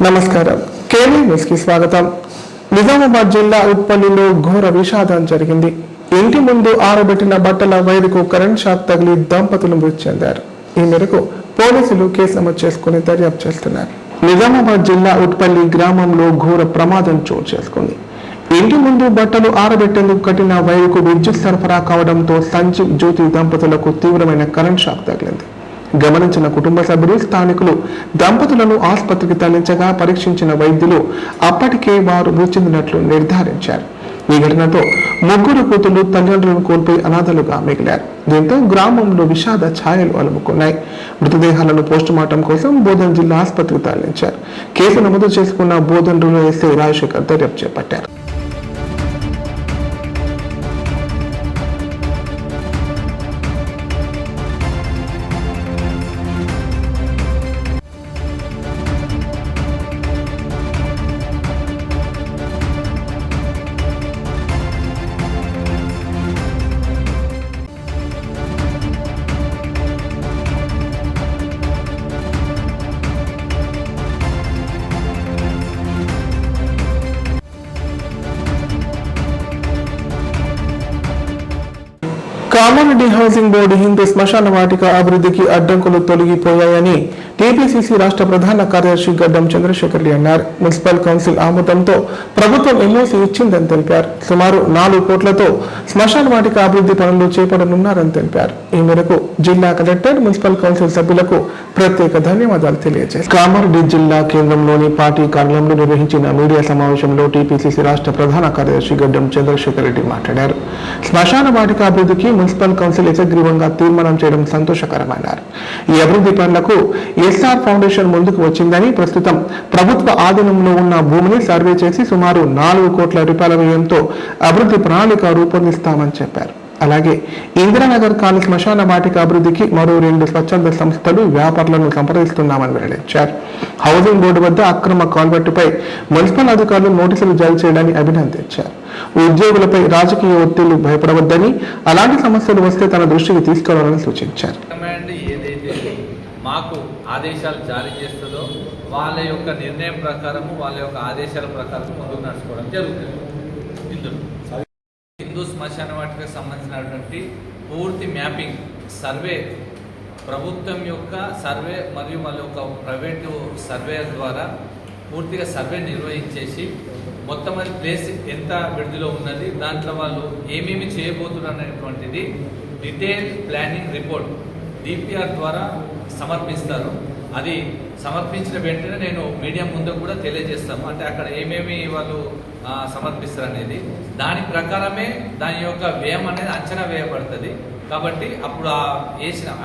నమస్కారం. KV news కి స్వాగతం. నిజామాబాద్ జిల్లా ఉప్పల్లిలో ఘోర విషాదం జరిగింది. ఇంటి ముందు ఆరబెట్టిన బట్టల వైరుకు కరెంట్ షాక్ తగిలి దంపతులు మృతి చెందారు. ఈ మేరకు పోలీసులు కేసు నమోదు చేసుకుని దర్యాప్తు చేస్తున్నారు. నిజామాబాద్ జిల్లా ఉప్పల్లి గ్రామంలో ఘోర ప్రమాదం చోటు చేసుకుంది. ఇంటి ముందు బట్టలు ఆరబెట్టేందుకు కట్టిన వైరుకు విద్యుత్ సరఫరా కావడంతో సంజీవ్ జ్యోతి దంపతులకు తీవ్రమైన కరెంట్ షాక్ తగిలింది. గమనించిన కుటుంబ సభ్యులు స్థానికులు దంపతులను ఆసుపత్రికి తరలించగా పరీక్షించిన వైద్యులు అప్పటికే వారు మృతి చెందినట్లు నిర్ధారించారు. ఈ ఘటనతో ముగ్గురు కూతుళ్లు తల్లిదండ్రులను కోల్పోయి అనాథలుగా మిగిలారు. దీంతో గ్రామంలో విషాద ఛాయలు అలుముకున్నాయి. మృతదేహాలను పోస్టుమార్టం కోసం బోధన్ జిల్లా ఆసుపత్రికి తరలించారు. కేసు నమోదు చేసుకున్న బోధన్ రూరల్ ఎస్ఐ రాజశేఖర్ దర్యాప్తు చేపట్టారు. కామారెడ్డి హౌసింగ్ బోర్డు హిందూ శ్మశాన వాటిక అభివృద్ధికి అడ్డంకులు తొలగిపోయాయని టీపీసీసీ రాష్ట్ర ప్రధాన కార్యదర్శి గడ్డం చంద్రశేఖర్ రెడ్డి అన్నారు. మున్సిపల్ కౌన్సిల్ ఆమోదంతో ప్రభుత్వం ఎమ్మెల్సీ ఇచ్చిందని తెలిపారు. సుమారు 4 కోట్లతో శ్మశాన వాటిక అభివృద్ధి పనులు చేపట్టనున్నారని తెలిపారు. ఈ మేరకు జిల్లా కలెక్టర్ మున్సిపల్ కౌన్సిల్ సభ్యులకు ప్రత్యేక ధన్యవాదాలు తెలియజేశారు. కామారెడ్డి జిల్లా కేంద్రంలోని పార్టీ కార్యాలయంలో నిర్వహించిన మీడియా సమావేశంలో టీపీసీసీ రాష్ట్ర ప్రధాన కార్యదర్శి గడ్డం చంద్రశేఖర్ రెడ్డి మాట్లాడారు. శ్మశాన వాటిక అభివృద్ధికి మున్సిపల్ కౌన్సిల్ ఏకగ్రీవంగా తీర్మానం చేయడం సంతోషకరమన్నారు. ఈ అభివృద్ధి పనులకు ఎస్ఆర్ ఫౌండేషన్ ముందుకు వచ్చిందని, ప్రస్తుతం ప్రభుత్వ ఆధీనంలో ఉన్న భూమిని సర్వే చేసి సుమారు 4 కోట్ల రూపాయల వ్యయంతో అభివృద్ధి ప్రణాళిక రూపొందిస్తామని చెప్పారు. అలాగే ఇందిరానగర్ కాలనీ శ్మశాన వాటిక అభివృద్ధికి మరో 2 స్వచ్ఛంద సంస్థలు వ్యాపారులను సంప్రదిస్తున్నామని వెల్లడించారు. హౌసింగ్ బోర్డు వద్ద అక్రమ కాల్వెట్టుపై మున్సిపల్ అధికారులు నోటీసులు జారీ చేయడాన్ని అభినందించారు. ఉద్యోగులపై రాజకీయ ఒత్తిళ్లు భయపడవద్దని, అలాంటి సమస్యలు వస్తే తన దృష్టికి తీసుకురావాలని సూచించారు. మాకు ఆదేశాలు జారీ చేస్తుందో వాళ్ళ యొక్క నిర్ణయం ప్రకారం, వాళ్ళ యొక్క ఆదేశాల ప్రకారం ముందుకు నడుచుకోవడం జరుగుతుంది. హిందూ శ్మశాన వాటికి సంబంధించినటువంటి పూర్తి మ్యాపింగ్ సర్వే, ప్రభుత్వం యొక్క సర్వే మరియు వాళ్ళ యొక్క ప్రైవేటు సర్వే ద్వారా పూర్తిగా సర్వే నిర్వహించేసి మొత్తం అది ప్లేస్ ఎంత విడుదల ఉన్నది, దాంట్లో వాళ్ళు ఏమేమి చేయబోతున్నారు అనేటువంటిది డీటెయిల్ ప్లానింగ్ రిపోర్ట్ డిపిఆర్ ద్వారా సమర్పిస్తారు. అది సమర్పించిన వెంటనే నేను మీడియా ముందు కూడా తెలియజేస్తాము. అంటే అక్కడ ఏమేమి వాళ్ళు సమర్పిస్తారు అనేది, దాని ప్రకారమే దాని యొక్క వ్యయం అనేది అంచనా వేయబడుతుంది. కాబట్టి అప్పుడు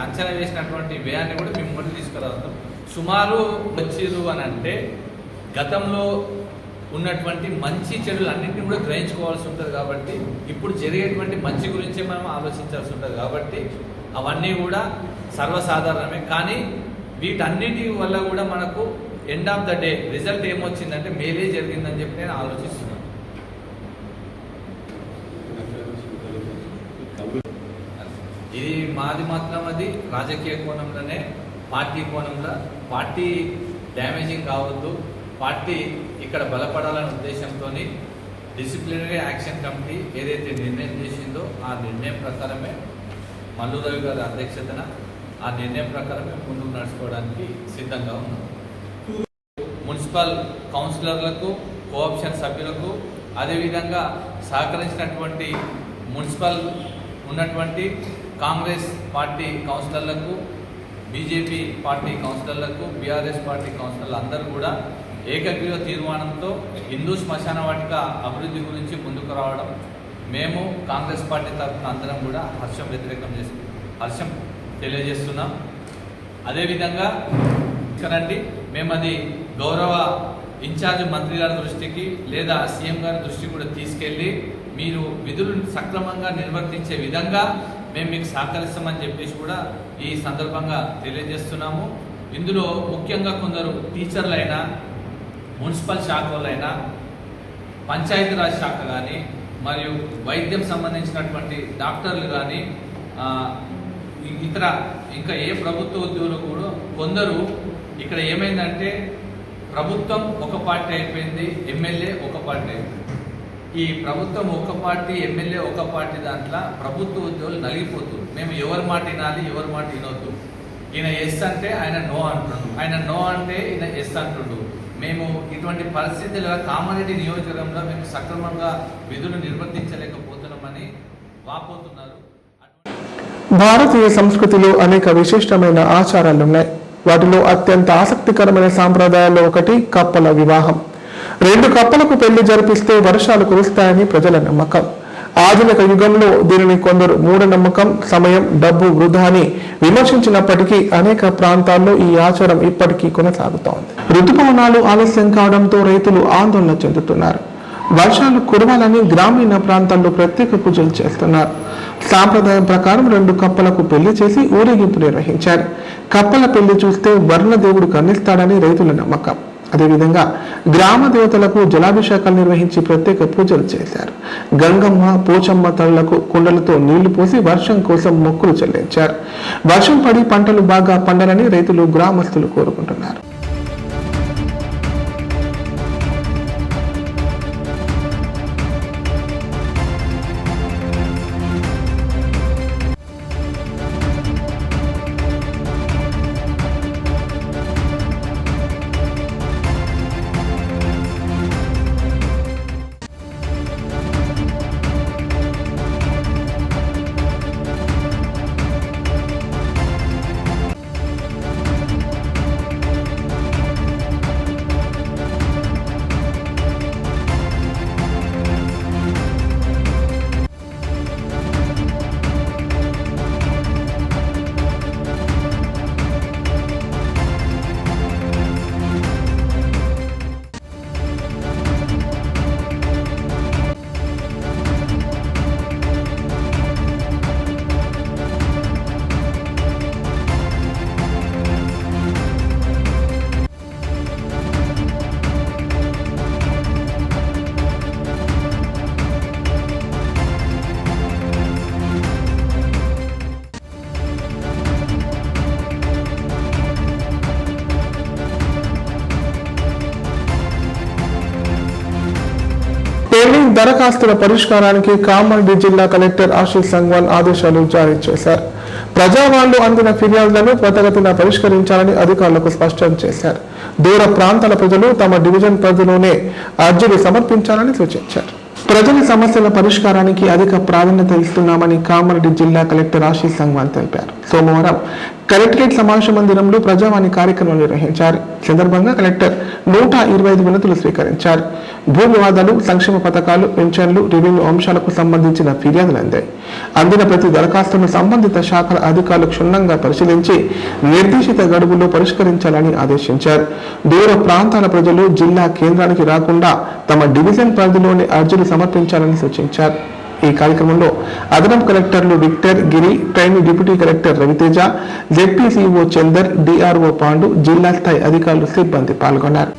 అంచనా వేసినటువంటి వ్యయాన్ని కూడా మేము ముందు తీసుకురావద్దాం. సుమారు వచ్చిరు అని అంటే గతంలో ఉన్నటువంటి మంచి చెడులు అన్నింటినీ కూడా గ్రహించుకోవాల్సి ఉంటుంది. కాబట్టి ఇప్పుడు జరిగేటువంటి మంచి గురించే మనం ఆలోచించాల్సి ఉంటుంది. కాబట్టి అవన్నీ కూడా సర్వసాధారణమే. కానీ వీటన్నిటి వల్ల కూడా మనకు end of the day result ఏమొచ్చిందంటే మేలే జరిగిందని చెప్పి నేను ఆలోచిస్తున్నాను. ఇది మాది మాత్రం అది రాజకీయ కోణంలోనే, పార్టీ కోణంలో పార్టీ డ్యామేజింగ్ కావద్దు, పార్టీ ఇక్కడ బలపడాలనే ఉద్దేశంతో డిసిప్లినరీ యాక్షన్ కమిటీ ఏదైతే నిర్ణయం చేసిందో ఆ నిర్ణయం ప్రకారమే మల్లు రవి గారి అధ్యక్షతన ఆ నిర్ణయం ప్రకారమే ముందుకు నడుచుకోవడానికి సిద్ధంగా ఉన్నాం. మున్సిపల్ కౌన్సిలర్లకు, కోఆప్షన్ సభ్యులకు, అదేవిధంగా సహకరించినటువంటి మున్సిపల్ ఉన్నటువంటి కాంగ్రెస్ పార్టీ కౌన్సిలర్లకు, బీజేపీ పార్టీ కౌన్సిలర్లకు, బీఆర్ఎస్ పార్టీ కౌన్సిలర్లు అందరూ కూడా ఏకగ్రీవ తీర్మానంతో హిందూ శ్మశాన వాటిక అభివృద్ధి గురించి ముందుకు రావడం మేము కాంగ్రెస్ పార్టీ తరఫున అందరం కూడా హర్షం తెలియజేస్తున్నాం. అదేవిధంగా రండి, మేము అది గౌరవ ఇన్ఛార్జ్ మంత్రి గారి దృష్టికి లేదా సీఎం గారి దృష్టికి కూడా తీసుకెళ్ళి మీరు విధులను సక్రమంగా నిర్వర్తించే విధంగా మేము మీకు సహకరిస్తామని చెప్పేసి కూడా ఈ సందర్భంగా తెలియజేస్తున్నాము. ఇందులో ముఖ్యంగా కొందరు టీచర్లైనా, మున్సిపల్ శాఖ వాళ్ళైనా, పంచాయతీరాజ్ శాఖ కానీ, మరియు వైద్యం సంబంధించినటువంటి డాక్టర్లు కానీ, ఇతర ఇంకా ఏ ప్రభుత్వ ఉద్యోగులు కూడా కొందరు ఇక్కడ ఏమైందంటే ప్రభుత్వం ఒక పార్టీ అయిపోయింది, ఎమ్మెల్యే ఒక పార్టీ అయిపోయింది. ఈ ప్రభుత్వం ఒక పార్టీ, ఎమ్మెల్యే ఒక పార్టీ దాంట్లో ప్రభుత్వ ఉద్యోగులు నలిగిపోతుంది. మేము ఎవరి మాట వినాలి, ఎవరి మాట వినొద్దు. ఈయన ఎస్ అంటే ఆయన నో అంటుండు, ఆయన నో అంటే ఈయన ఎస్ అంటుండు. మేము ఇటువంటి పరిస్థితుల్లో కామారెడ్డి నియోజకవర్గంలో మేము సక్రమంగా విధులు నిర్వర్తించలేకపోతున్నామని వాపోతున్నారు. భారతీయ సంస్కృతిలో అనేక విశిష్టమైన ఆచారాలున్నాయి. వాటిలో అత్యంత ఆసక్తికరమైన సాంప్రదాయాల్లో ఒకటి కప్పల వివాహం. 2 కప్పలకు పెళ్లి జరిపిస్తే వర్షాలు కురుస్తాయని ప్రజల నమ్మకం. ఆధునిక యుగంలో దీనిని కొందరు మూఢనమ్మకం, సమయం, డబ్బు వృధా అని విమర్శించినప్పటికీ అనేక ప్రాంతాల్లో ఈ ఆచారం ఇప్పటికీ కొనసాగుతోంది. ఋతుపవనాలు ఆలస్యం కావడంతో రైతులు ఆందోళన చెందుతున్నారు. వర్షాలు కురవాలని గ్రామీణ ప్రాంతాల్లో ప్రత్యేక పూజలు చేస్తున్నారు. సాంప్రదాయం ప్రకారం 2 కప్పలకు పెళ్లి చేసి ఊరేగింపు నిర్వహించారు. కప్పల పెళ్లి చూస్తే వర్ణదేవుడు కన్నిస్తాడని రైతుల నమ్మకం. అదేవిధంగా గ్రామ దేవతలకు జలాభిషేకాలు నిర్వహించి ప్రత్యేక పూజలు చేశారు. గంగమ్మ, పోచమ్మ తల్లులకు కుండలతో నీళ్లు పోసి వర్షం కోసం మొక్కులు చెల్లించారు. వర్షం పడి పంటలు బాగా పండాలని రైతులు, గ్రామస్తులు కోరుకుంటున్నారు. పెండింగ్ దరఖాస్తుల పరిష్కారానికి కామారెడ్డి జిల్లా కలెక్టర్ ఆశీష్ సంగ్వాన్ ఆదేశాలు జారీ చేశారు. ప్రజావాళ్లు అందిన ఫిర్యాదులను త్వరితగతిన పరిష్కరించాలని అధికారులకు స్పష్టం చేశారు. దూర ప్రాంతాల ప్రజలు తమ డివిజన్ పరిధిలోనే అర్జీలు సమర్పించాలని సూచించారు. ప్రజల సమస్యల పరిష్కారానికి అధిక ప్రాధాన్యత ఇస్తున్నామని కామారెడ్డి జిల్లా కలెక్టర్ ఆశీష్ సంగ్వాన్ తెలిపారు. సోమవారం కలెక్టరేట్ సమావేశ మందిరంలో ప్రజావాణి కార్యక్రమం నిర్వహించారు. సందర్భంగా కలెక్టర్ 125 వినతులు స్వీకరించారు. భూ వివాదాలు, సంక్షేమ పథకాలు, పెన్షన్లు, రెవెన్యూ అంశాలకు సంబంధించిన ఫిర్యాదులు అందాయి. అందిన ప్రతి దరఖాస్తును సంబంధిత శాఖల అధికారులు క్షుణ్ణంగా పరిశీలించి నిర్దేశిత గడువులో పరిష్కరించాలని ఆదేశించారు. దూర ప్రాంతాల ప్రజలు జిల్లా కేంద్రానికి రాకుండా తమ డివిజన్ పరిధిలోని అర్జీలు సమర్పించాలని సూచించారు. ఈ కార్యక్రమంలో అదనపు కలెక్టర్లు Victor, Giri, trainee deputy collector Raviteja, ZPCO Chandar, DRO Pandu, జిల్లా స్థాయి అధికారులు, సిబ్బంది పాల్గొన్నారు.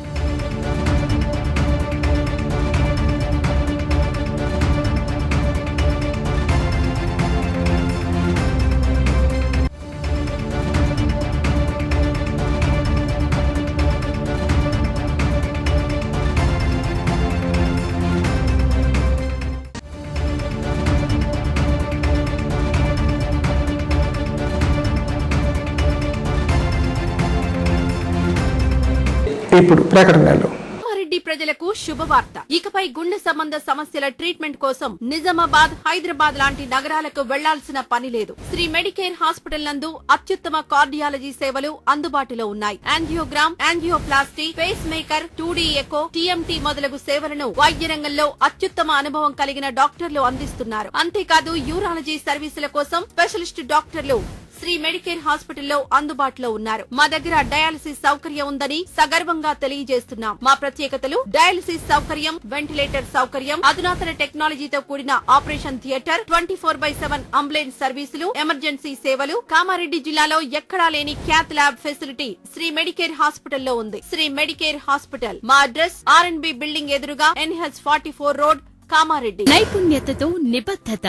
ఇప్పుడు ప్రకటనలు. కామారెడ్డి ప్రజలకు శుభవార్త. ఇకపై గుండె సంబంధ సమస్యల ట్రీట్మెంట్ కోసం నిజామాబాద్, హైదరాబాద్ లాంటి నగరాలకు వెళ్లాల్సిన పని లేదు. శ్రీ మెడికేర్ హాస్పిటల్ నందు అత్యుత్తమ కార్డియాలజీ సేవలు అందుబాటులో ఉన్నాయి. Angiogram, angioplasty, pacemaker, 2D echo, TMT మొదలగు సేవలను వైద్య రంగంలో అత్యుత్తమ అనుభవం కలిగిన డాక్టర్లు అందిస్తున్నారు. అంతేకాదు యూరాలజీ సర్వీసుల కోసం స్పెషలిస్ట్ డాక్టర్లు శ్రీ మెడికేర్ హాస్పిటల్లో అందుబాటులో ఉన్నారు. మా దగ్గర డయాలసిస్ సౌకర్యం ఉందని సగర్వంగా తెలియజేస్తున్నాం. మా ప్రత్యేకతలు: డయాలసిస్ సౌకర్యం, వెంటిలేటర్ సౌకర్యం, అధునాతన టెక్నాలజీతో కూడిన ఆపరేషన్ థియేటర్, 24/7 అంబులెన్స్ సర్వీసులు, ఎమర్జెన్సీ సేవలు. కామారెడ్డి జిల్లాలో ఎక్కడా లేని cath lab facility Sri Medicare హాస్పిటల్లో ఉంది. శ్రీ మెడికేర్ హాస్పిటల్ మా అడ్రస్ RNB బిల్డింగ్ ఎదురుగా NH 44 రోడ్, కామారెడ్డి. నైపుణ్యతతో నిబద్ధత,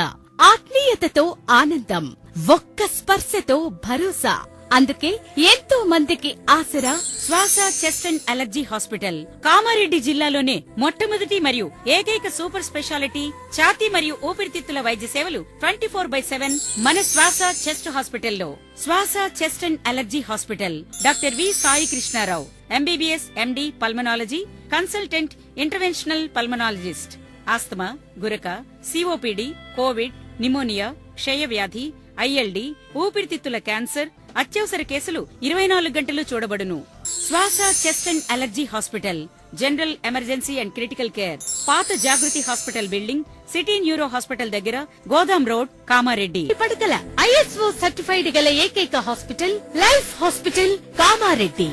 ఆత్మీయతతో ఆనందం, ఒక్క స్పర్శతో భరోసా. అందుకే ఎంతో మందికి ఆసరా శ్వాస chest and allergy hospital. Kamareddy జిల్లాలోనే మొట్టమొదటి మరియు ఏకైక సూపర్ స్పెషాలిటీ ఛాతీ మరియు ఊపిరితిత్తుల వైద్య సేవలు 24/7 మన శ్వాస చెస్ట్ హాస్పిటల్లో. Swasa chest and allergy hospital. Doctor V Sai Krishnarao, MBBS MD pulmonology, consultant interventional pulmonologist. Asthma, గురక, సిఓపిడి, కోవిడ్, నిమోనియా, క్షయవ్యాధి, ఐఎల్డి, ఊపిరితిత్తుల క్యాన్సర్, అత్యవసర కేసులు 24 గంటలు చూడబడును. Swasa chest and allergy hospital. General emergency and critical care. పాత Jagruti hospital building, city neuro hospital దగ్గర, Godam road, Kamareddy. పడకల ఐఎస్ఓ సర్టిఫైడ్ గల ఏకైక hospital life hospital Kamareddy.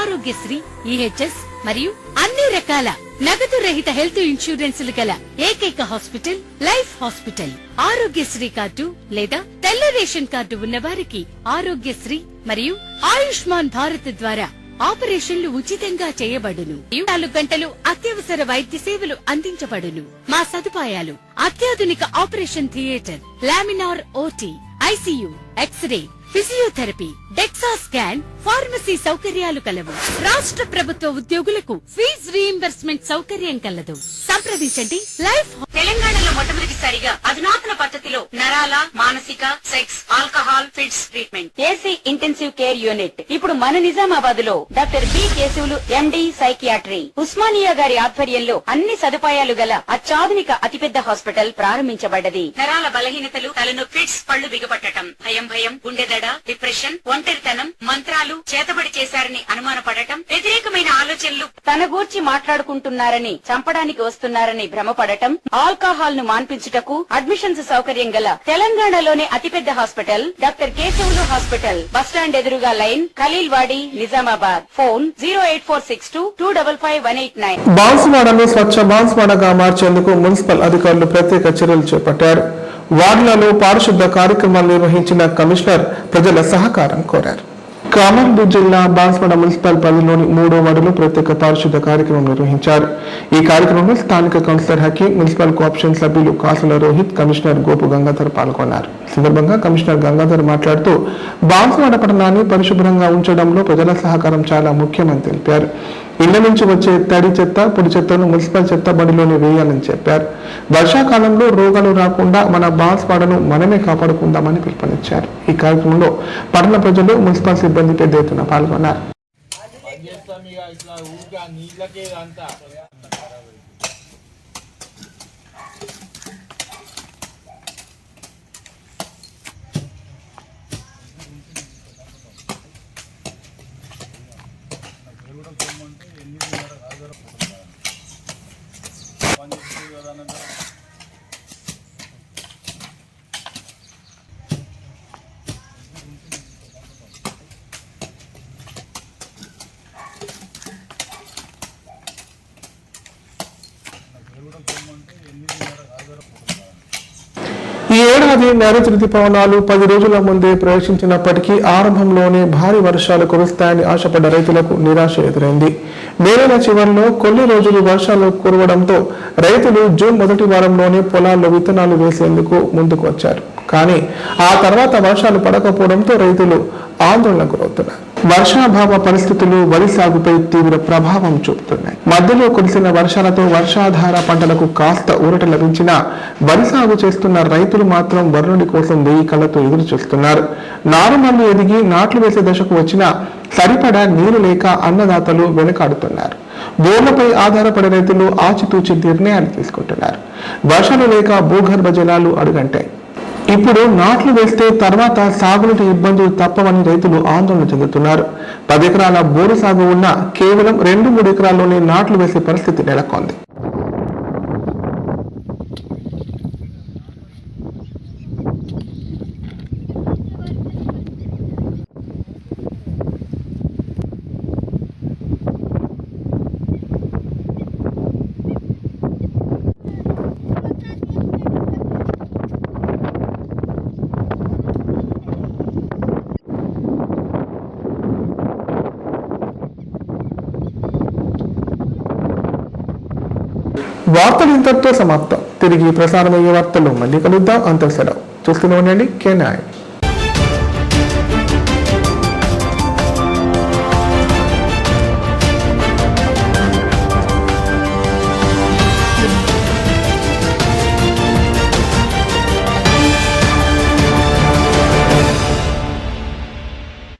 Aarogyasri, EHS మరియు అన్ని రకాల నగదు రహిత హెల్త్ ఇన్సూరెన్సులు గల ఏకైక hospital life hospital. Aarogyasri card లేదా తెల్ల రేషన్ కార్డు ఉన్న వారికి ఆరోగ్యశ్రీ మరియు ఆయుష్మాన్ భారత్ ద్వారా ఆపరేషన్లు ఉచితంగా చేయబడును. 24 గంటలు అత్యవసర వైద్య సేవలు అందించబడును. మా సదుపాయాలు: అత్యాధునిక operation theatre, laminar OT, ICU, X-ray, physiotherapy, DEXA scan, pharmacy సౌకర్యాలు కలవు. రాష్ట్ర ప్రభుత్వ ఉద్యోగులకు ఫీజు రీయింబర్స్మెంట్ సౌకర్యం కలదు. సంప్రదించండి. లైఫ్. తెలంగాణలో మొట్టమొదటిసారిగా అధునాతన పద్ధతిలో నరాల, మానసిక, sex, alcohol, fits treatment, AC intensive care unit ఇప్పుడు మన నిజామాబాద్ లో doctor B Keshavulu MD psychiatry, Osmania గారి ఆధ్వర్యంలో అన్ని సదుపాయాలు గల అత్యాధునిక అతిపెద్ద హాస్పిటల్ ప్రారంభించబడ్డది. నరాల బలహీనతలు, తలనొప్పి, ఫిట్స్, పళ్లు బిగపట్టడం, భయం, గుండెదడ, డిప్రెషన్, ఒంటరితనం, మంత్రాలు చేతబడి చేశారని అనుమానపడటం, వ్యతిరేకమైన ఆలోచనలు, తన గూర్చి మాట్లాడుకుంటున్నారని, చంపడానికి వస్తున్నారని భ్రమపడటం, ఆల్కహాల్ ను మాన్పించుటకు అడ్మిషన్స్ సౌకర్యం గల తెలంగాణలోనే అతిపెద్ద hospital doctor Keshavulu hospital. Bus stand ఎదురుగా లైన్, ఖలీల్ వాడి, నిజామాబాద్. ఫోన్ 08462255189. బాన్సువాడను స్వచ్ఛ బాన్సువాడగా మార్చేందుకు మున్సిపల్ అధికారులు ప్రత్యేక చర్యలు చేపట్టారు. వార్డులలో పారిశుద్ధ కార్యక్రమాలు నిర్వహించిన కమిషనర్ ప్రజల సహకారం కోరారు. కామారెడ్డి జిల్లా బాన్సువాడ మున్సిపల్ పరిధిలోని 3వ వార్డులో ప్రత్యేక పారిశుద్ధ కార్యక్రమం నిర్వహించారు. ఈ కార్యక్రమంలో స్థానిక కౌన్సిలర్ హకీం, మున్సిపల్ కోఆప్షన్ సభ్యులు కాసుల రోహిత్, కమిషనర్ గోపు గంగాధర్ పాల్గొన్నారు. ఈ సందర్భంగా కమిషనర్ గంగాధర్ మాట్లాడుతూ బాన్సువాడ పట్టణాన్ని పరిశుభ్రంగా ఉంచడంలో ప్రజల సహకారం చాలా ముఖ్యమని తెలిపారు. ఇళ్ల నుంచి వచ్చే తడి చెత్త, పొడి చెత్తను మున్సిపల్ చెత్త బండిలోనే వేయాలని చెప్పారు. వర్షాకాలంలో రోగాలు రాకుండా మన బాన్సువాడను మనమే కాపాడుకుందామని పిలుపునిచ్చారు. ఈ కార్యక్రమంలో పట్టణ ప్రజలు, మున్సిపల్ సిబ్బంది పెద్ద ఎత్తున పాల్గొన్నారు. ఈ ఏడాది నైరుతి రుతుపవనాలు 10 రోజుల ముందే ప్రవేశించినప్పటికీ ఆరంభంలోనే భారీ వర్షాలు కురుస్తాయని ఆశపడ్డ రైతులకు నిరాశ ఎదురైంది. మే నెల చివరిలో కొన్ని రోజులు వర్షాలు కురవడంతో రైతులు జూన్ మొదటి వారంలోనే పొలాల్లో విత్తనాలు వేసేందుకు ముందుకు వచ్చారు. కానీ ఆ తర్వాత వర్షాలు పడకపోవడంతో రైతులు ఆందోళనకు గురవుతున్నారు. వర్షాభావ పరిస్థితులు వరి సాగుపై తీవ్ర ప్రభావం చూపుతున్నాయి. మధ్యలో కురిసిన వర్షాలతో వర్షాధార పంటలకు కాస్త ఊరట లభించినా వరి సాగు చేస్తున్న రైతులు మాత్రం వరుణుడి కోసం 1000 కళ్లతో ఎదురు చూస్తున్నారు. నారుమల్లు ఎదిగి నాట్లు వేసే దశకు వచ్చినా సరిపడా నీరు లేక అన్నదాతలు వెనుకాడుతున్నారు. బోర్లపై ఆధారపడే రైతులు ఆచితూచి నిర్ణయాలు తీసుకుంటున్నారు. వర్షాలు లేక భూగర్భ జలాలు అడుగంటాయి. ఇప్పుడు నాట్లు వేస్తే తర్వాత సాగునీటి ఇబ్బందులు తప్పవని రైతులు ఆందోళన చెందుతున్నారు. 10 ఎకరాల బోరు సాగు ఉన్నా కేవలం 2-3 ఎకరాల్లోనే నాట్లు వేసే పరిస్థితి నెలకొంది. వార్తలు ఇంతటితో సమాప్తం. తిరిగి ప్రసారమయ్యే వార్తల్లో మళ్ళీ కలుద్దాం. అంత సెలవు. చూస్తూనే ఉండండి K9.